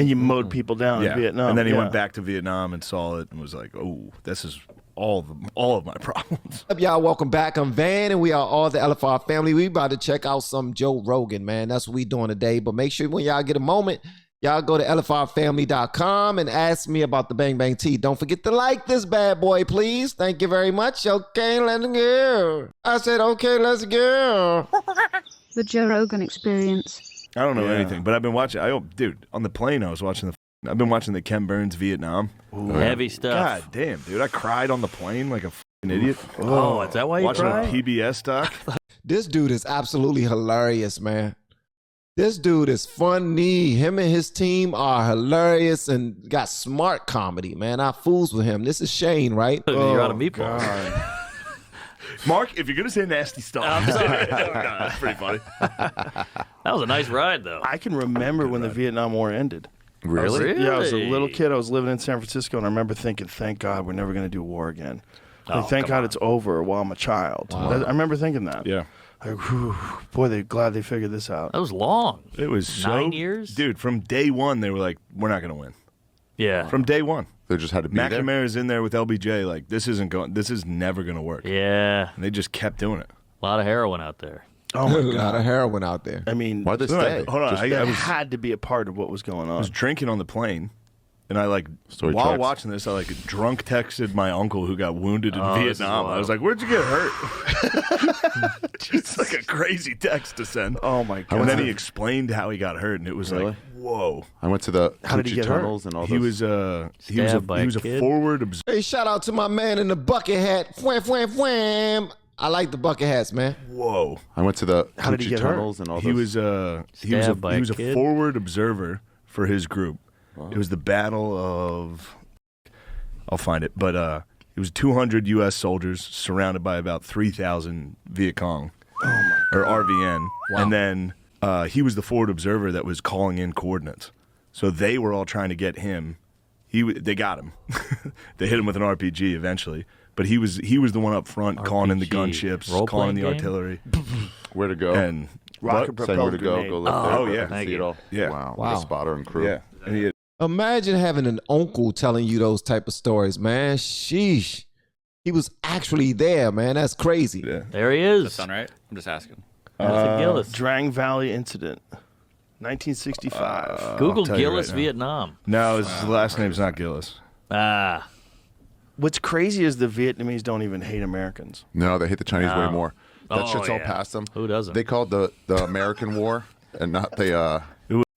And you mowed people down in Vietnam. And then he went back to Vietnam and saw it and was like, oh, this is all of my problems. What's up, y'all? Welcome back. I'm Van, and we are all the LFR family. We about to check out some Joe Rogan, man. That's what we doing today. But make sure when y'all get a moment, y'all go to LFRFamily.com and ask me about the Bang Bang Tea. Don't forget to like this bad boy, please. Thank you very much. Okay, let's go. I said, okay, let's go. The Joe Rogan Experience. I don't know anything, but I've been watching. Dude, on the plane, I've been watching the Ken Burns Vietnam. Ooh, heavy stuff. God damn, dude. I cried on the plane like a fucking idiot. Oh, is that why you watching cried? a PBS doc? This dude is absolutely hilarious, man. This dude is funny. Him and his team are hilarious and got smart comedy, man. I fools with him. This is Shane, right? You're out of meatballs. Mark, if you're going to say nasty stuff, I'm sorry. that's pretty funny. That was a nice ride, though. I can remember when the Vietnam War ended. Really? Yeah, I was a little kid. I was living in San Francisco, and I remember thinking, thank God we're never going to do war again. Like, thank God it's over while I'm a child. Wow. I remember thinking that. Yeah. Like, whew, boy, they're glad they figured this out. That was long. It was 9 years? Dude, from day one, they were like, we're not going to win. Yeah. From day one. They just had to be there. McNamara's in there with LBJ. Like, this is never going to work. Yeah. And they just kept doing it. A lot of heroin out there. Oh, my A God. lot of heroin out there. I mean, Why'd they stay? Hold on. that had to be a part of what was going I on. was drinking on the plane, and I Story while tracks. watching this, I drunk texted my uncle who got wounded in this is Vietnam. wild. I was like, "Where'd you get hurt?" It's like a crazy text to send. Oh, my God. And then he explained how he got hurt, and it was like, "Whoa!" I went to the How did he Coochie get hurt? tunnels and all He those. was Stabbed by he a was a kid? forward observer. Hey, shout out to my man in the bucket hat. Wham, wham, wham. I like the bucket hats, man. Whoa! I went to the How did he Coochie get hurt? tunnels and all He those. was Stabbed by he a was a kid? forward observer for his group. It was the Battle of, I'll find it, but it was 200 U.S. soldiers surrounded by about 3,000 Viet Cong, or RVN, and then he was the forward observer that was calling in coordinates. So they were all trying to get him. They got him. They hit him with an RPG eventually, but he was the one up front calling in the RPG. gunships, calling in the Role-playing game? artithery, Where to go? and Rocket Saying where to go. grenade. Go live Oh, there. yeah. and Thank see it you. all. Yeah. Wow. Wow. What a spotter and crew. yeah, and he had, Imagine having an uncle telling you those type of stories, man. Sheesh. He was actually there, man. That's crazy. yeah. There he is. That sound right? I'm just asking. That's a Gillis. Drang Valley incident, 1965. Google tell you Gillis, right now. Vietnam. No, his last name's not Gillis. Ah. What's crazy is the Vietnamese don't even hate Americans. No, they hate the Chinese way more. That Oh, shit's all yeah. past them. Who doesn't? They called the American War and not the.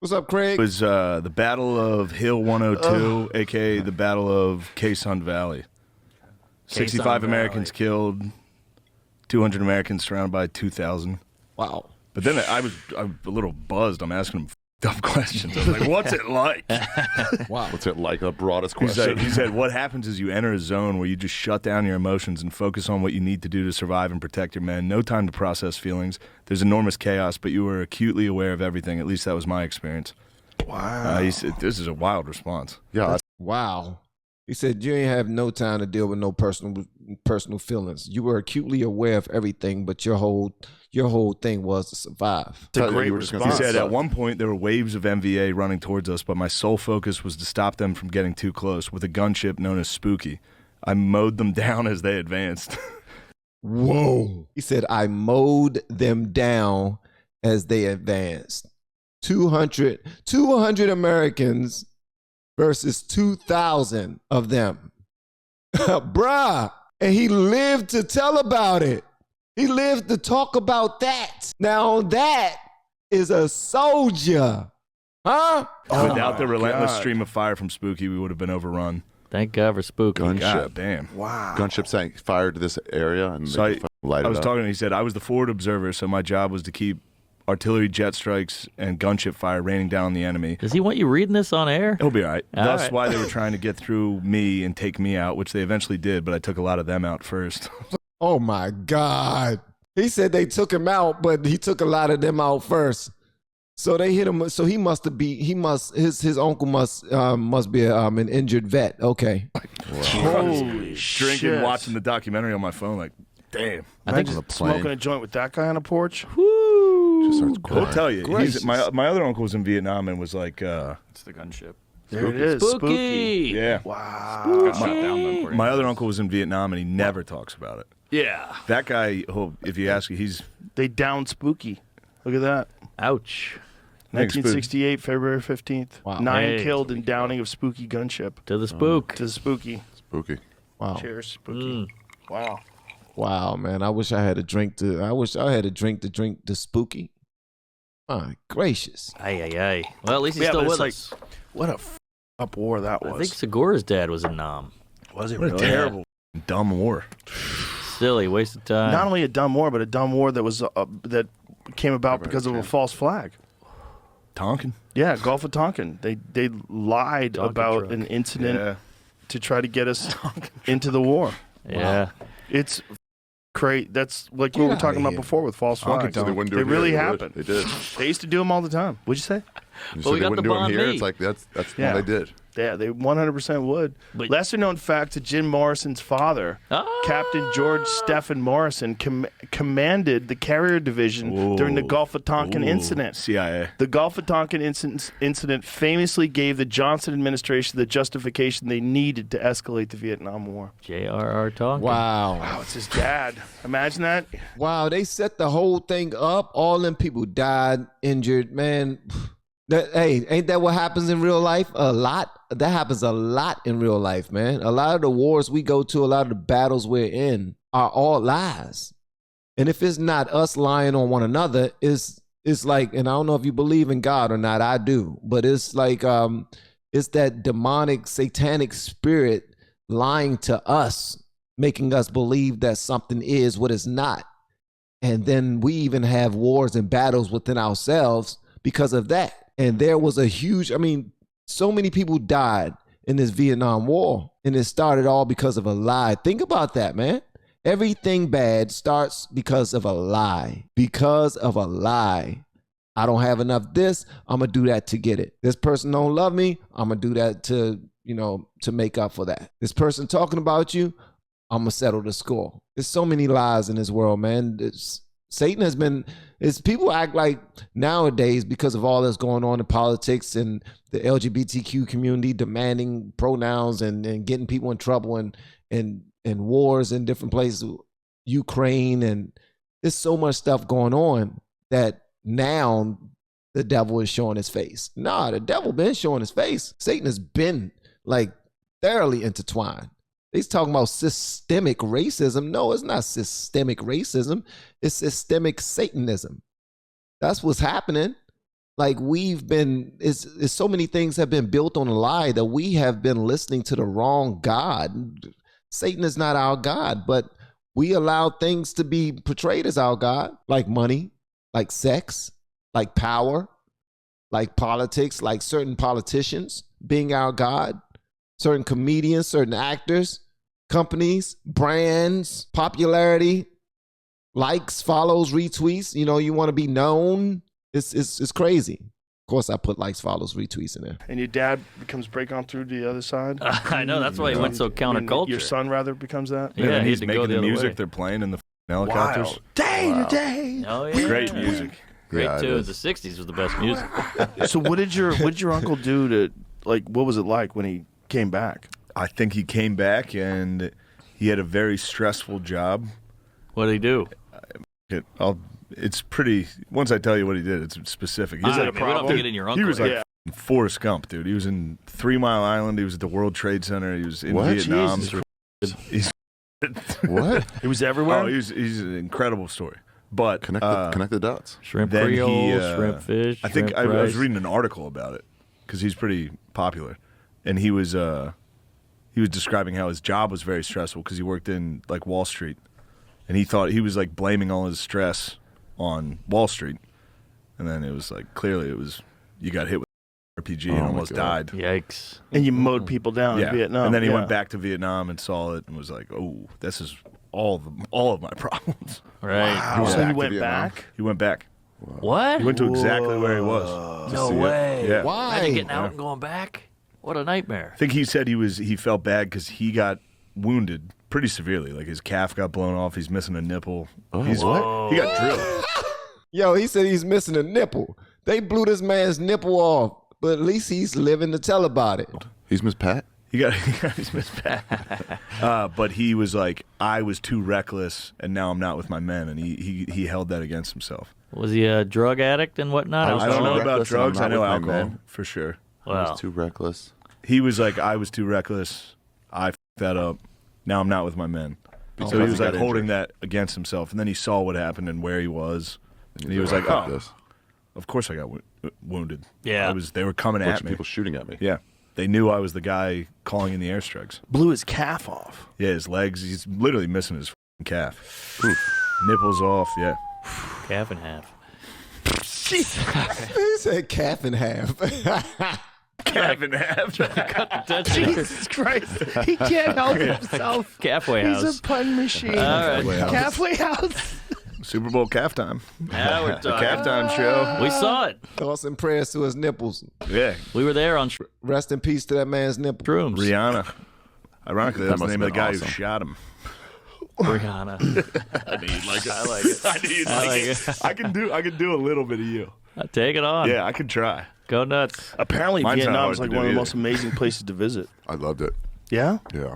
What's up, Craig? It was the Battle of Hill 102, a.k.a. the Battle of Khe Sanh Valley. 65 Valley. Americans killed, 200 Americans surrounded by 2,000. Wow. But then I'm a little buzzed. I'm asking him dumb questions. I was like, what's it like? Wow. What's it like? The broadest He said, question. what happens is you enter a zone where you just shut down your emotions and focus on what you need to do to survive and protect your men. No time to process feelings. There's enormous chaos, but you are acutely aware of everything. At least that was my experience. Wow. He said, this is a wild response. Yeah. Wow. He said you ain't have no time to deal with no personal feelings. You were acutely aware of everything, but your whole thing was to survive. It's a You great were just gonna He response. said at one point there were waves of MVA running towards us, but my sole focus was to stop them from getting too close with a gunship known as Spooky. I mowed them down as they advanced. Whoa. He said I mowed them down as they advanced. 200 Americans versus 2,000 of them. Bruh. And he lived to tell about it. He lived to talk about that. Now that is a soldier. Huh? Without the my relentless God. stream of fire from Spooky, we would have been overrun. Thank God for Spooky. Gunship. God damn. Wow. Gunship sank fired to this area and So they light I it was up. talking to him, he said, I was the forward observer, so my job was to keep artillery jet strikes and gunship fire raining down on the enemy. Does he want you reading this on air? He'll be all right. All That's right. why they were trying to get through me and take me out, which they eventually did, but I took a lot of them out first. Oh my God. He said they took him out, but he took a lot of them out first. So they hit him. So he must be his uncle must be an injured vet. Okay. Holy shit. Drinking, watching the documentary on my phone, like, damn. I think on Imagine the plane. smoking a joint with that guy on a porch. Woo! starts He'll crying. tell you. Gracious. My other uncle was in Vietnam and was like, It's the gunship. There it is. Spooky. yeah. Wow. Got shot down though. according My to other this. uncle was in Vietnam and he never talks about it. Yeah. That guy, if you ask, he's They downed Spooky. Look at that. Ouch. Thanks, Spook. 1968, February 15th. Wow. 9 Hey. killed in downing of Spooky gunship. To the spook. To Spooky. Spooky. Wow. Cheers, Spooky. Wow. Wow, man. I wish I had a drink to drink the spooky. My gracious. Ay. Well, at least he's Yeah, still but with it's us. What a up war that I was. think Segura's dad was in Nam. Was it what a really? terrible, dumb war. Silly, waste of time. Not only a dumb war, but a dumb war that was that came about because of a false flag. Tonkin. Yeah, Gulf of Tonkin. They lied Tonkin about truck. an incident Yeah. to try to get us into the war. Yeah. It's great. That's like Get what we were outta talking about here. before with false Tonkin flags. So they wouldn't do They it here, really did. happened. They did. They used to do them all the time. What'd you say? You Well, said we they got wouldn't the do them Bon here. Me. It's like that's Yeah. what they did. Yeah, they 100% would. But- Lesser known fact to Jim Morrison's father, Captain George Stephen Morrison, commanded the carrier division during the Gulf of Tonkin incident. CIA. The Gulf of Tonkin incident famously gave the Johnson administration the justification they needed to escalate the Vietnam War. J.R.R. Tonkin. Wow. Wow, it's his dad. Imagine that. Wow, they set the whole thing up. All them people died, injured, man. Hey, ain't that what happens in real life? A lot. That happens a lot in real life, man. A lot of the wars we go to, a lot of the battles we're in are all lies. And if it's not us lying on one another, it's like, and I don't know if you believe in God or not, I do, but it's like it's that demonic, satanic spirit lying to us, making us believe that something is what it's not. And then we even have wars and battles within ourselves because of that. And there was a huge, so many people died in this Vietnam War, and it started all because of a lie. Think about that, man. Everything bad starts because of a lie. Because of a lie. I don't have enough this, I'm going to do that to get it. This person don't love me, I'm going to do that to make up for that. This person talking about you, I'm going to settle the score. There's so many lies in this world, man. Satan has been, people act like nowadays, because of all that's going on in politics and the LGBTQ community demanding pronouns and getting people in trouble and wars in different places, Ukraine, and there's so much stuff going on that now the devil is showing his face. Nah, the devil been showing his face. Satan has been like thoroughly intertwined. He's talking about systemic racism. No, it's not systemic racism. It's systemic Satanism. That's what's happening. Like it's so many things have been built on a lie that we have been listening to the wrong God. Satan is not our God, but we allow things to be portrayed as our God, like money, like sex, like power, like politics, like certain politicians being our God, certain comedians, certain actors, companies, brands, popularity, likes, follows, retweets. You want to be known. It's crazy. Of course, I put likes, follows, retweets in there. And your dad becomes break on through to the other side. I know, that's why he went so counterculture. Your son rather becomes that. Yeah, and he he's had to go making the the other music way. they're playing in the helicopters. Wild. Day to day. Oh, yeah. Great music. Great Yeah, it too. is. The 60s was the best music. So what did your uncle do to, like, what was it like when he came back? I think he came back and he had a very stressful job. What did he do? It's pretty. Once I tell you what he did, it's specific. Is that a We don't have problem? to get in your uncle. He was like Yeah. Forrest Gump, dude. He was in 3 Mile Island. He was at the World Trade Center. He was in What? Vietnam. Jesus He's, What? It was everywhere. oh, he's an incredible story. But Connect the dots. Shrimp then Creole, he, shrimp fish. I think shrimp I was rice. reading an article about it because he's pretty popular, and he was describing how his job was very stressful because he worked in like Wall Street, and he thought he was like blaming all his stress on Wall Street, and then it was like clearly it was you got hit with RPG and Oh my almost God. died. Yikes. And you mowed people down Yeah, in Vietnam. and then he Yeah. went back to Vietnam and saw it and was like, "Oh, this is all of my problems." Right. Wow. was So back he to went Vietnam? back. He went back. What? He went to exactly where he was. No See it. way. Yeah. Why? Imagine getting out and going back. What a nightmare. I think he said he felt bad because he got wounded pretty severely. Like his calf got blown off. He's missing a nipple. Oh, He got drilled. Yo, he said he's missing a nipple. They blew this man's nipple off, but at least he's living to tell about it. He's Miss Pat. He got his Miss Pat. But he was like, I was too reckless, and now I'm not with my men, and he held that against himself. Was he a drug addict and whatnot? I don't know about reckless and I'm drugs. not I know with my alcohol men. for sure. I Wow. was too reckless. He was like, I was too reckless. I f***ed that up. Now I'm not with my men. Because So he he was got like holding injured. that against himself, and then he saw what happened and where he was, and he was "I like, got "Oh, this." of course I got wounded. Yeah. They were coming Bunch at of me. people shooting at me. Yeah, they knew I was the guy calling in the airstrikes. Blew his calf off. Yeah, his legs. He's literally missing his f***ing calf. Nipples off. Yeah. Calf in half. He said calf in half. Calf in half. Jesus Christ. He can't help himself. Calfway He's house. a pun machine. All right. Halfway house. Super Bowl calf time. Now we're The talking. calf time show. We saw it. Thoughts and prayers to his nipples. Yeah. We were there on Rest in peace to that man's nipple. shrooms. Rihanna. Ironically, that's the must name have of the guy been who awesome. shot him. Rihanna. I knew you'd like it. I like it. I knew you'd I like like it. it. I can do a little bit of you. Take it on. Yeah, I can try. Go nuts. Apparently, Mine's not Vietnam hard is to like do one of the either. most amazing places to visit. I loved it. Yeah? Yeah.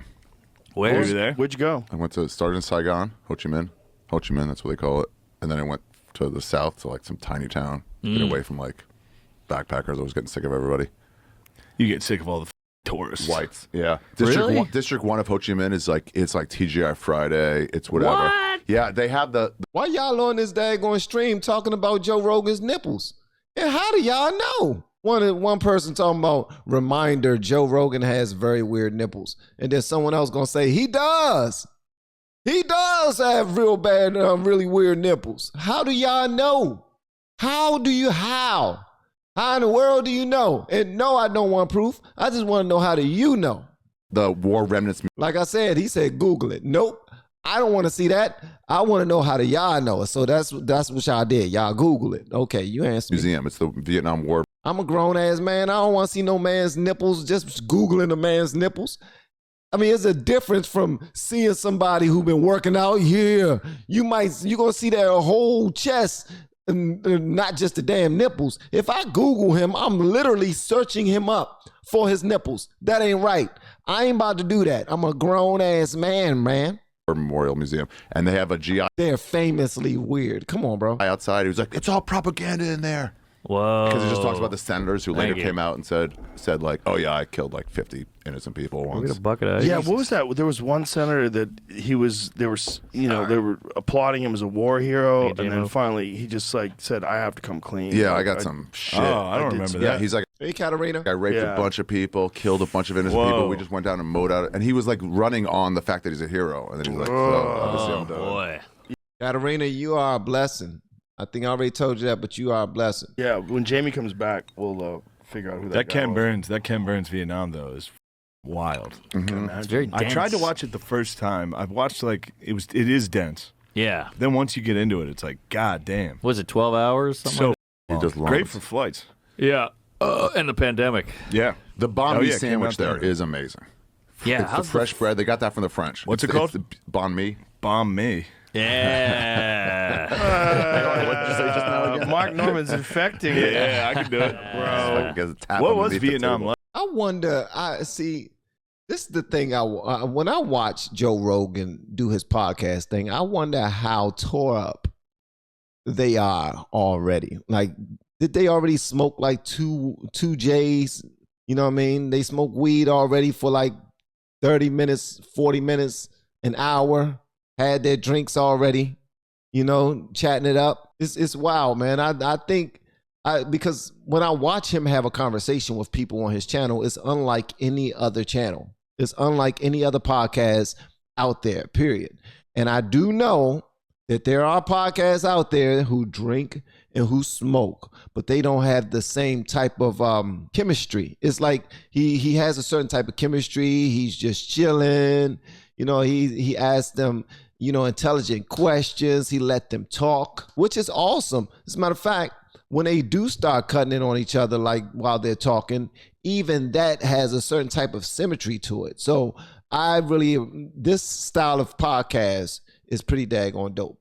Where? Were you there? Where'd you go? I went to started in Saigon, Ho Chi Minh. Ho Chi Minh, that's what they call it. And then I went to the south to like some tiny town. Get away from like backpackers. I was getting sick of everybody. You get sick of all the tourists. Whites. Yeah. Really? District 1 of Ho Chi Minh is like, it's like TGI Friday. It's whatever. What? Yeah, they have the Why y'all on this daggone stream talking about Joe Rogan's nipples? And how do y'all know? One person talking about reminder Joe Rogan has very weird nipples. And then someone else gonna say he does. He does have real bad, really weird nipples. How do y'all know? How in the world do you know? And no, I don't want proof. I just want to know how do you know? war remnants Like I said, he said Google it. Nope. I don't want to see that. I want to know how do y'all know it. So that's what y'all did. Y'all Google it. Okay, you answered me. museum. It's the Vietnam War. I'm a grown ass man. I don't want to see no man's nipples. Just Googling a man's nipples. I mean, it's a difference from seeing somebody who been working out. Yeah, you're gonna see their whole chest, and not just the damn nipples. If I Google him, I'm literally searching him up for his nipples. That ain't right. I ain't about to do that. I'm a grown ass man. Memorial Museum, and they have a GI They're famously weird. Come on, bro. outside. He was like, "It's all propaganda in there," Whoa. because he just talks about the senators who later Thank you. came out and said like, "Oh yeah, I killed like 50 innocent people Get once." a bucket of Yeah, what was that? There was one senator that they were applauding him as a war hero, Hey, and then J-Mo. finally he just like said, "I have to come clean." Yeah, I Like, got some shit. Oh, I don't did remember see Yeah, that. he's like, Hey, Katarina. I raped Yeah. a bunch of people, killed a bunch of innocent Whoa. people. We just went down and mowed out, and he was like running on the fact that he's a hero, and then he's like, "So obviously Oh, I'm done." boy. Katarina, you are a blessing. I think I already told you that, but you are a blessing. Yeah, when Jamie comes back, we'll figure out who that guy was. That Ken Burns Vietnam though is wild. It's very I dense. tried to watch it the first time. I've watched it is dense. Yeah. Then once you get into it, it's like, god damn. Was it 12 hours? Something So like He does long great ones. for flights. that? Yeah. And the pandemic. Yeah. The banh Oh, mi yeah, it came sandwich out there there. is amazing. Yeah. It's the how's fresh bread. They got that from the French. What's It's it called? It's the banh mi. Bomb me. Yeah. What did you say just now again? Mark Norman's infecting it. Yeah, I can do it. Fucking gets a tap What was underneath the Vietnam table. like? I wonder. I see. This is the thing. When I watch Joe Rogan do his podcast thing, I wonder how tore up they are already. Like, did they already smoke like two J's? You know what I mean? They smoke weed already for like 30 minutes, 40 minutes, an hour. Had their drinks already. You know, chatting it up. It's wild, man. I think. Because when I watch him have a conversation with people on his channel, it's unlike any other channel. It's unlike any other podcast out there, period. And I do know that there are podcasts out there who drink and who smoke, but they don't have the same type of chemistry. It's like he has a certain type of chemistry. He's just chilling. You know, he asks them, you know, intelligent questions. He let them talk, which is awesome. As a matter of fact, when they do start cutting in on each other, like while they're talking, even that has a certain type of symmetry to it. So this style of podcast is pretty daggone dope.